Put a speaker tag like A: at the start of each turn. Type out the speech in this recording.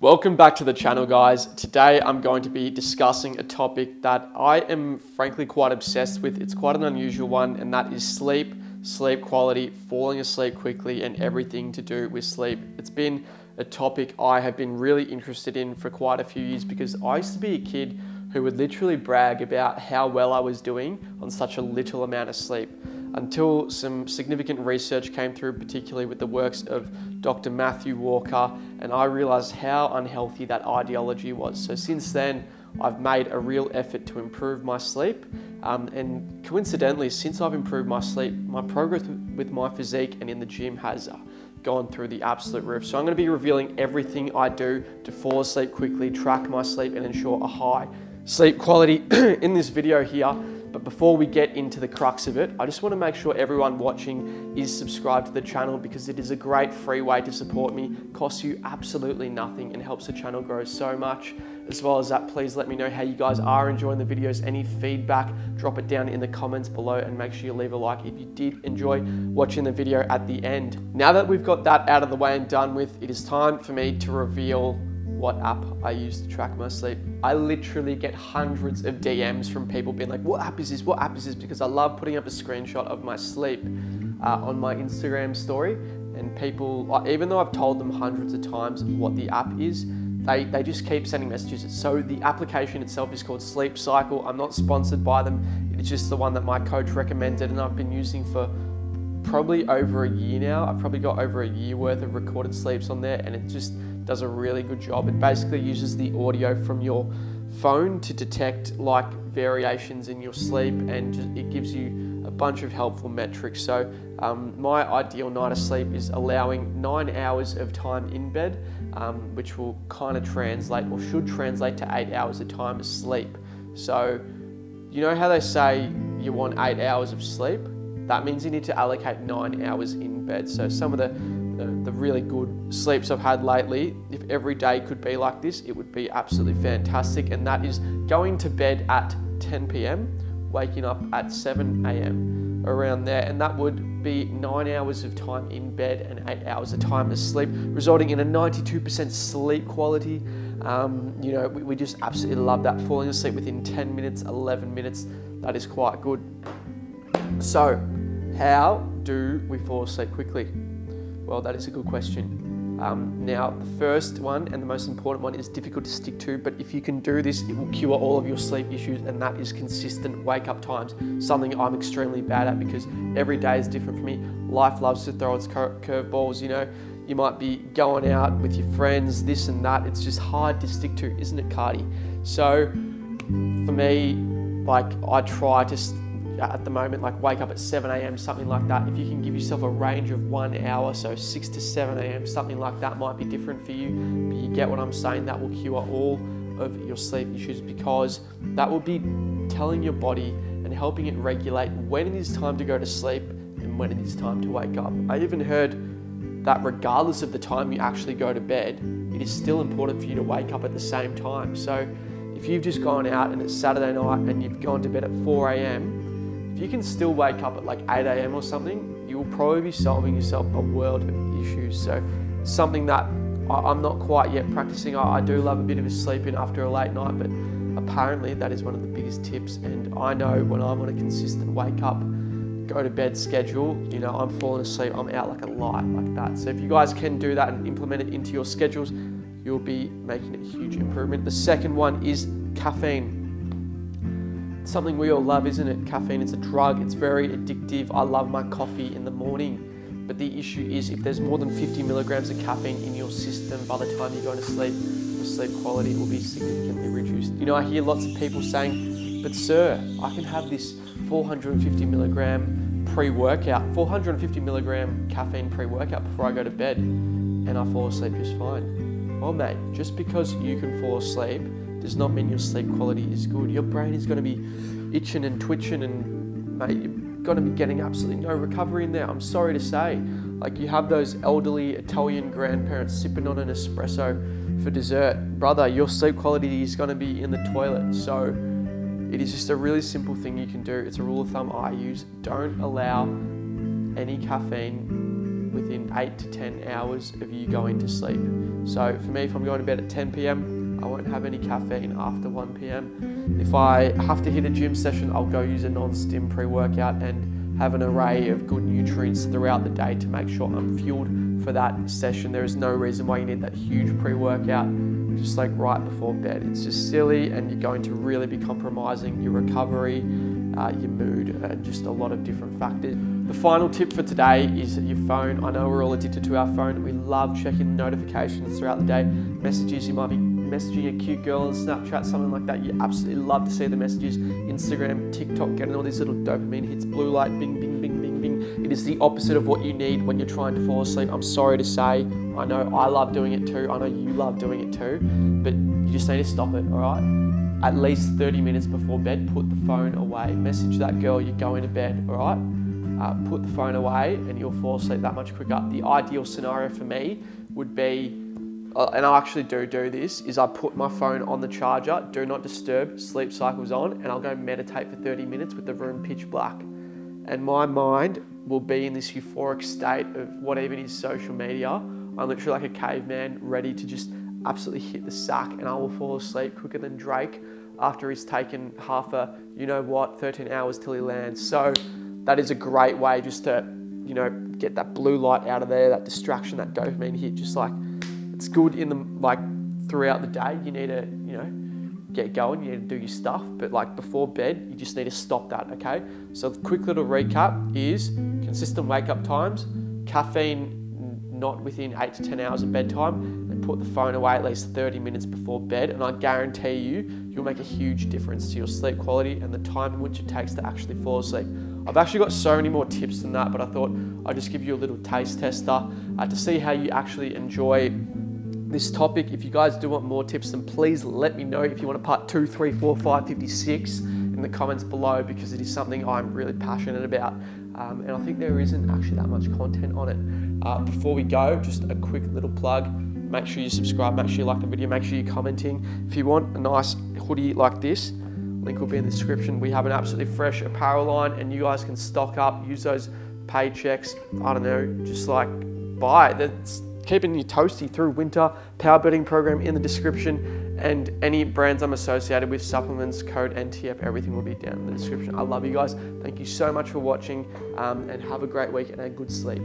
A: Welcome back to the channel, guys. Today I'm going to be discussing a topic that I am frankly quite obsessed with. It's quite an unusual one, and that is sleep, sleep quality, falling asleep quickly, and everything to do with sleep. It's been a topic I have been really interested in for quite a few years because I used to be a kid who would literally brag about how well I was doing on such a little amount of sleep, until some significant research came through, particularly with the works of Dr. Matthew Walker, and I realized how unhealthy that ideology was. So since then, I've made a real effort to improve my sleep, and coincidentally, since I've improved my sleep, my progress with my physique and in the gym has gone through the absolute roof. So I'm going to be revealing everything I do to fall asleep quickly, track my sleep, and ensure a high sleep quality in this video here. But before we get into the crux of it, I just want to make sure everyone watching is subscribed to the channel, because it is a great free way to support me, costs you absolutely nothing and helps the channel grow so much. As well as that, please let me know how you guys are enjoying the videos. Any feedback, drop it down in the comments below, and make sure you leave a like if you did enjoy watching the video at the end. Now that we've got that out of the way and done with, it is time for me to reveal what app I use to track my sleep. I literally get hundreds of DMs from people being like, what app is this? What app is this? Because I love putting up a screenshot of my sleep on my Instagram story. And people, even though I've told them hundreds of times what the app is, they just keep sending messages. So the application itself is called Sleep Cycle. I'm not sponsored by them. It's just the one that my coach recommended and I've been using for probably over a year now. I've probably got over a year worth of recorded sleeps on there, and it just does a really good job. It basically uses the audio from your phone to detect like variations in your sleep, and it gives you a bunch of helpful metrics. So my ideal night of sleep is allowing 9 hours of time in bed, which will kind of translate, or should translate, to 8 hours of time of sleep. So you know how they say you want 8 hours of sleep? That means you need to allocate 9 hours in bed. So some of the really good sleeps I've had lately, if every day could be like this, it would be absolutely fantastic. And that is going to bed at 10 p.m, waking up at 7 a.m, around there. And that would be 9 hours of time in bed and 8 hours of time of sleep, resulting in a 92% sleep quality. You know, we just absolutely love that. Falling asleep within 10 minutes, 11 minutes, that is quite good. So, how do we fall asleep quickly? Well, that is a good question. Now, the first one and the most important one is difficult to stick to, but if you can do this, it will cure all of your sleep issues, and that is consistent wake up times, something I'm extremely bad at because every day is different for me. Life loves to throw its curveballs, you know. You might be going out with your friends, this and that. It's just hard to stick to, isn't it, Cardi? So, for me, like, I try to at the moment, like, wake up at 7 a.m, something like that. If you can give yourself a range of 1 hour, so 6 to 7 a.m, something like that might be different for you, but you get what I'm saying. That will cure all of your sleep issues, because that will be telling your body and helping it regulate when it is time to go to sleep and when it is time to wake up. I even heard that regardless of the time you actually go to bed, it is still important for you to wake up at the same time. So if you've just gone out and it's Saturday night and you've gone to bed at 4 a.m, if you can still wake up at like 8 a.m. or something, you will probably be solving yourself a world of issues. So it's something that I'm not quite yet practicing. I do love a bit of a sleep in after a late night, but apparently that is one of the biggest tips. And I know when I'm on a consistent wake up, go to bed schedule, you know, I'm falling asleep, I'm out like a light like that. So if you guys can do that and implement it into your schedules, you'll be making a huge improvement. The second one is caffeine. Something we all love, isn't it? Caffeine, it's a drug, it's very addictive. I love my coffee in the morning, but the issue is if there's more than 50 milligrams of caffeine in your system, by the time you go to sleep, your sleep quality will be significantly reduced. You know, I hear lots of people saying, but sir, I can have this 450 milligram pre-workout, 450 milligram caffeine pre-workout before I go to bed, and I fall asleep just fine. Well, mate, just because you can fall asleep does not mean your sleep quality is good. Your brain is going to be itching and twitching, and mate, you're going to be getting absolutely no recovery in there. I'm sorry to say. Like, you have those elderly Italian grandparents sipping on an espresso for dessert. Brother, your sleep quality is going to be in the toilet. So it is just a really simple thing you can do. It's a rule of thumb I use. Don't allow any caffeine within 8 to 10 hours of you going to sleep. So for me, if I'm going to bed at 10 p.m, I won't have any caffeine after 1 p.m. If I have to hit a gym session, I'll go use a non-stim pre-workout and have an array of good nutrients throughout the day to make sure I'm fueled for that session. There is no reason why you need that huge pre-workout just like right before bed. It's just silly, and you're going to really be compromising your recovery, your mood, and just a lot of different factors. The final tip for today is your phone. I know we're all addicted to our phone. We love checking notifications throughout the day. Messages, you might be messaging a cute girl on Snapchat, something like that. You absolutely love to see the messages. Instagram, TikTok, getting all these little dopamine hits, blue light, bing, bing, bing, bing, bing. It is the opposite of what you need when you're trying to fall asleep. I'm sorry to say. I know I love doing it too. I know you love doing it too, but you just need to stop it, all right? At least 30 minutes before bed, put the phone away. Message that girl you're going to bed, all right? Put the phone away and you'll fall asleep that much quicker. The ideal scenario for me would be, and I actually do this, is I put my phone on the charger, do not disturb, sleep cycle's on, and I'll go meditate for 30 minutes with the room pitch black. And my mind will be in this euphoric state of what even is social media. I'm literally like a caveman ready to just absolutely hit the sack, and I will fall asleep quicker than Drake after he's taken half a, 13 hours till he lands. So that is a great way just to, get that blue light out of there, that distraction, that dopamine hit. Just like, it's good in the, throughout the day. You need to, get going, you need to do your stuff, but like before bed, you just need to stop that, okay? So the quick little recap is consistent wake up times, caffeine not within 8 to 10 hours of bedtime, and put the phone away at least 30 minutes before bed, and I guarantee you'll make a huge difference to your sleep quality and the time in which it takes to actually fall asleep. I've actually got so many more tips than that, but I thought I'd just give you a little taste tester to see how you actually enjoy this topic. If you guys do want more tips, then please let me know if you want a part 2, 3, 4, 5, 56 in the comments below, because it is something I'm really passionate about. And I think there isn't actually that much content on it. Before we go, just a quick little plug. Make sure you subscribe, make sure you like the video, make sure you're commenting. If you want a nice hoodie like this, link will be in the description. We have an absolutely fresh apparel line, and you guys can stock up, use those paychecks, I don't know, just like buy. That's keeping you toasty through winter. Power building program in the description, and any brands I'm associated with, supplements, code NTF, everything will be down in the description. I love you guys. Thank you so much for watching, and have a great week and a good sleep.